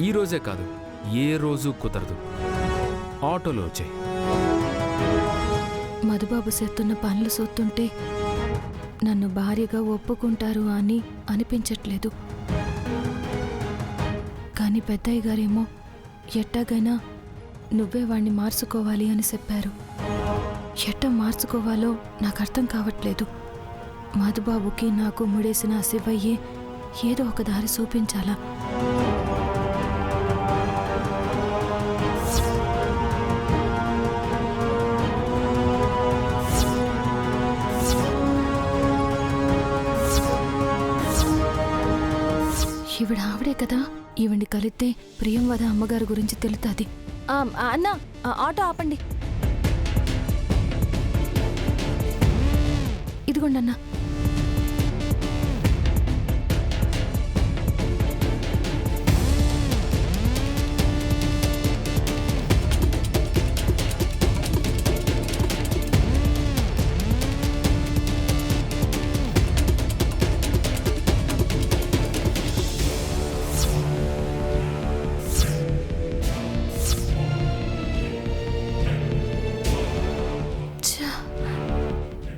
ఈ రోజే కాదు, ఏ రోజు కుదరదు. ఆటోలో వచ్చాయి. మధుబాబు చేస్తున్న పనులు చూస్తుంటే నన్ను భార్యగా ఒప్పుకుంటారు అని అనిపించట్లేదు. కానీ పెద్దయ్య గారేమో ఎట్టాగైనా నువ్వే వాణ్ణి మార్చుకోవాలి అని చెప్పారు. ఎట్ట మార్చుకోవాలో నాకు అర్థం కావట్లేదు. మధుబాబుకి నాకు ముడేసిన శివయ్యే ఏదో ఒక దారి చూపించాలా. ఈవిడ ఆవిడే కదా, ఈవిడ్ని కలిస్తే ప్రియంవద అమ్మగారి గురించి తెలుస్తుంది. అన్నా, ఆటో ఆపండి. ఇదిగోండి అన్నా.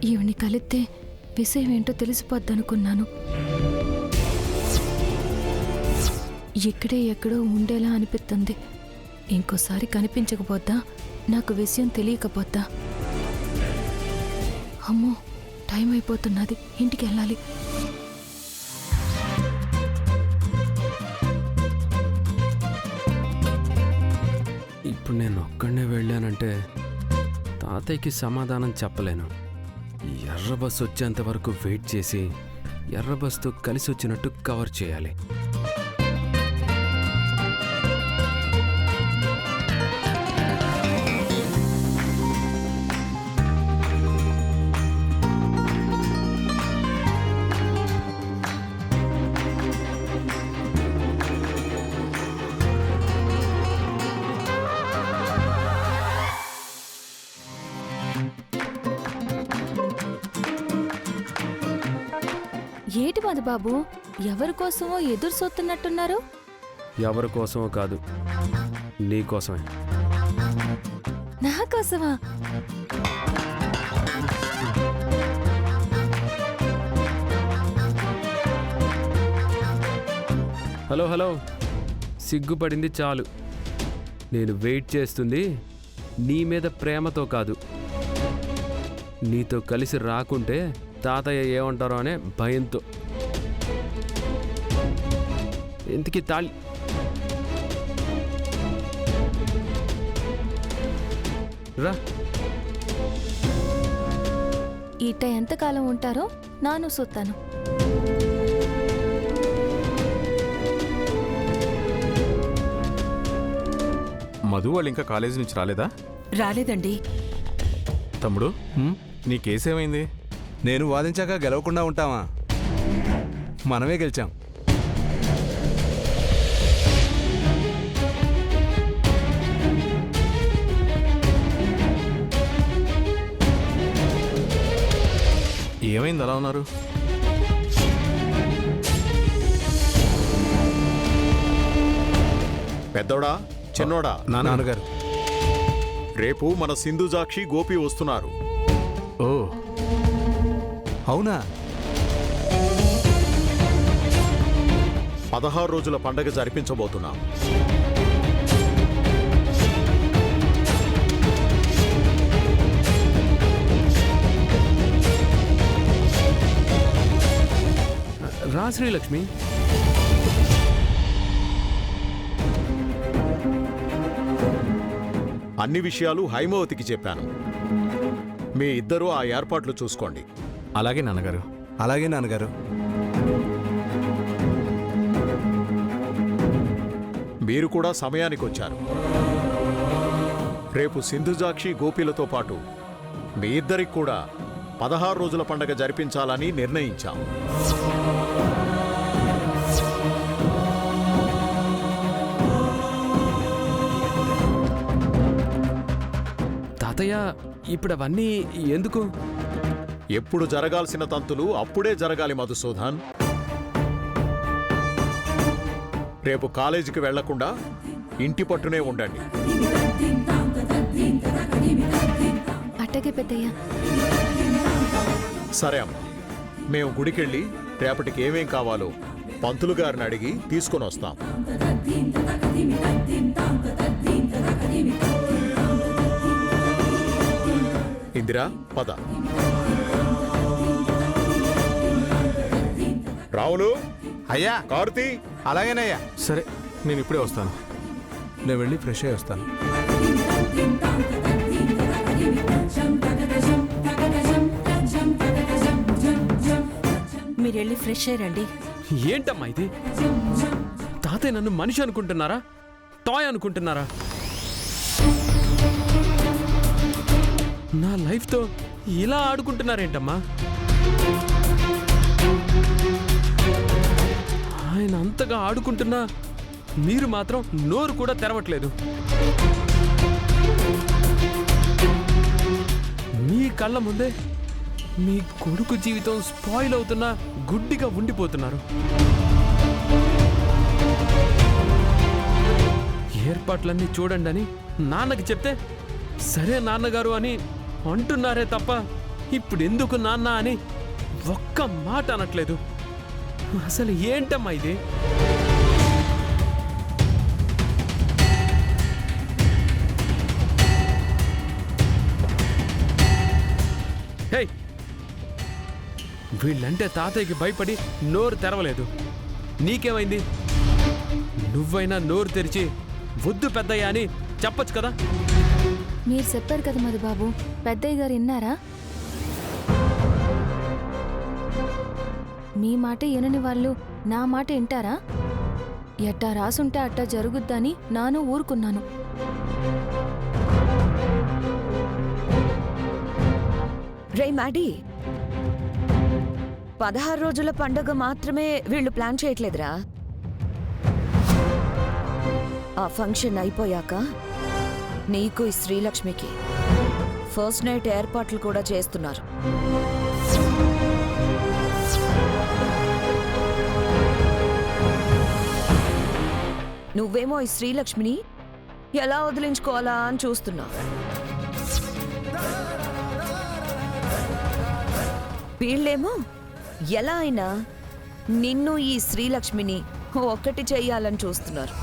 ఈవిని కలిస్తే విషయం ఏంటో తెలిసిపోద్దనుకున్నాను. ఇక్కడే ఎక్కడో ఉండేలా అనిపిస్తుంది. ఇంకోసారి కనిపించకపోద్దా, నాకు విషయం తెలియకపోద్దా. అమ్మో, టైం అయిపోతున్నది, ఇంటికి వెళ్ళాలి. ఇప్పుడు నేను ఒక్కడనే వెళ్ళానంటే తాతయ్యకి సమాధానం చెప్పలేను. ఎర్ర బస్సు వచ్చేంత వరకు వెయిట్ చేసి ఎర్ర బస్సుతో కలిసి వచ్చినట్టు కవర్ చేయాలి. ఏటి మధుబాబు, ఎవరి కోసమో ఎదురు చూస్తున్నట్టున్నారు? ఎవరి కోసమో కాదు, నీ కోసమే. నా కోసమా? హలో హలో, సిగ్గుపడింది చాలు. నేను వెయిట్ చేస్తుంది నీ మీద ప్రేమతో కాదు, నీతో కలిసి రాకుంటే తాతయ్య ఏమంటారో అనే భయంతో. ఇంతకీ తాళి రా. ఈట ఎంతకాలం ఉంటారో నాను చూస్తాను. మధు వాళ్ళు ఇంకా కాలేజీ నుంచి రాలేదా? రాలేదండి. తమ్ముడు, నీ కేసేమైంది? నేను వాదించాక గెలవకుండా ఉంటావా? మనమే గెలిచాం. ఏమైంది అలా ఉన్నారు? పెద్దోడా చిన్నోడా? నాన్నగారు, రేపు మన సింధుజాక్షి గోపి వస్తున్నారు. ఓ అవునా? 16 రోజుల పండగ జరిపించబోతున్నాం. రా శ్రీలక్ష్మి. అన్ని విషయాలు హైమవతికి చెప్పాను. మీ ఇద్దరూ ఆ ఏర్పాట్లు చూసుకోండి. అలాగే నాన్నగారు. అలాగే నాన్నగారు. మీరు కూడా సమయానికి వచ్చారు. రేపు సింధుజాక్షి గోపిలతో పాటు మీ ఇద్దరికి కూడా 16 రోజుల పండగ జరిపించాలని నిర్ణయించాం. తాతయ్య, ఇప్పుడు అవన్నీ ఎందుకు? ఎప్పుడు జరగాల్సిన తంతులు అప్పుడే జరగాలి మధుసూదన్. రేపు కాలేజీకి వెళ్లకుండా ఇంటి పట్టునే ఉండండి. అట్టగే పెద్దయ్య. సరే అమ్మా, మేము గుడికెళ్ళి రేపటికి ఏమేం కావాలో పంతులు గారిని అడిగి తీసుకొని వస్తాం. ఇందిరా, పద. రావులు, అయ్యా కార్తీ, అలాగేనయ్యా. సరే నేను ఇప్పుడే వస్తాను. నేను వెళ్ళి ఫ్రెష్ అయ్యి వస్తాను. మీరెళ్ళి ఫ్రెష్ అయ్యండి. ఏంటమ్మా ఇది? తాతయ్య నన్ను మనిషి అనుకుంటున్నారా, టాయ్ అనుకుంటున్నారా? నా లైఫ్తో ఇలా ఆడుకుంటున్నారేంటమ్మా? ఆయన అంతగా ఆడుకుంటున్నా మీరు మాత్రం నోరు కూడా తెరవట్లేదు. మీ కళ్ళ ముందే మీ కొడుకు జీవితం స్పాయిల్ అవుతున్నా గుడ్డిగా ఉండిపోతున్నారు. ఏర్పాట్లన్నీ చూడండి అని నాన్నకి చెప్తే సరే నాన్నగారు అని అంటున్నారే తప్ప ఇప్పుడు ఎందుకు నాన్న అని ఒక్క మాట అనట్లేదు. అసలు ఏంటమ్మా ఇది? హే, వీళ్ళంటే తాతయ్యకి భయపడి నోరు తెరవలేదు. నీకేమైంది? నువ్వైనా నోరు తెరిచి వద్దు పెద్దయ్య అని చెప్పొచ్చు కదా. మీరు చెప్పారు కదా మధుబాబు, పెద్దయ్య గారు విన్నారా? మీ మాట వినని వాళ్ళు నా మాట వింటారా? ఎట్టా రాసుంటే అట్టా జరుగుద్దని నాను ఊరుకున్నాను. రే మ్యాడీ, 16 రోజుల పండుగ మాత్రమే వీళ్ళు ప్లాన్ చేయట్లేదురా. ఆ ఫంక్షన్ అయిపోయాక నీకు ఈ శ్రీలక్ష్మికి ఫస్ట్ నైట్ ఏర్పాట్లు కూడా చేస్తున్నారు. నువ్వేమో ఈ శ్రీలక్ష్మిని ఎలా వదిలించుకోవాలా అని చూస్తున్నావు. వీళ్ళేమో ఎలా అయినా నిన్ను ఈ శ్రీలక్ష్మిని ఒక్కటి చెయ్యాలని చూస్తున్నారు.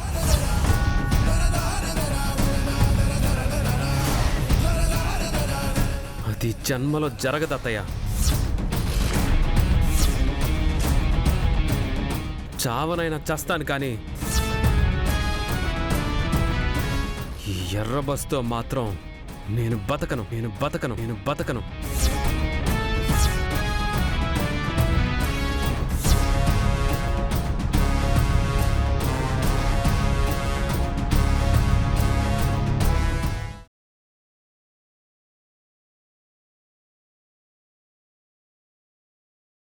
అది జన్మలో జరగదత్తయ్య. చావనైనా చస్తాను కానీ ఈ ఎర్ర బస్తో మాత్రం నేను బతకను.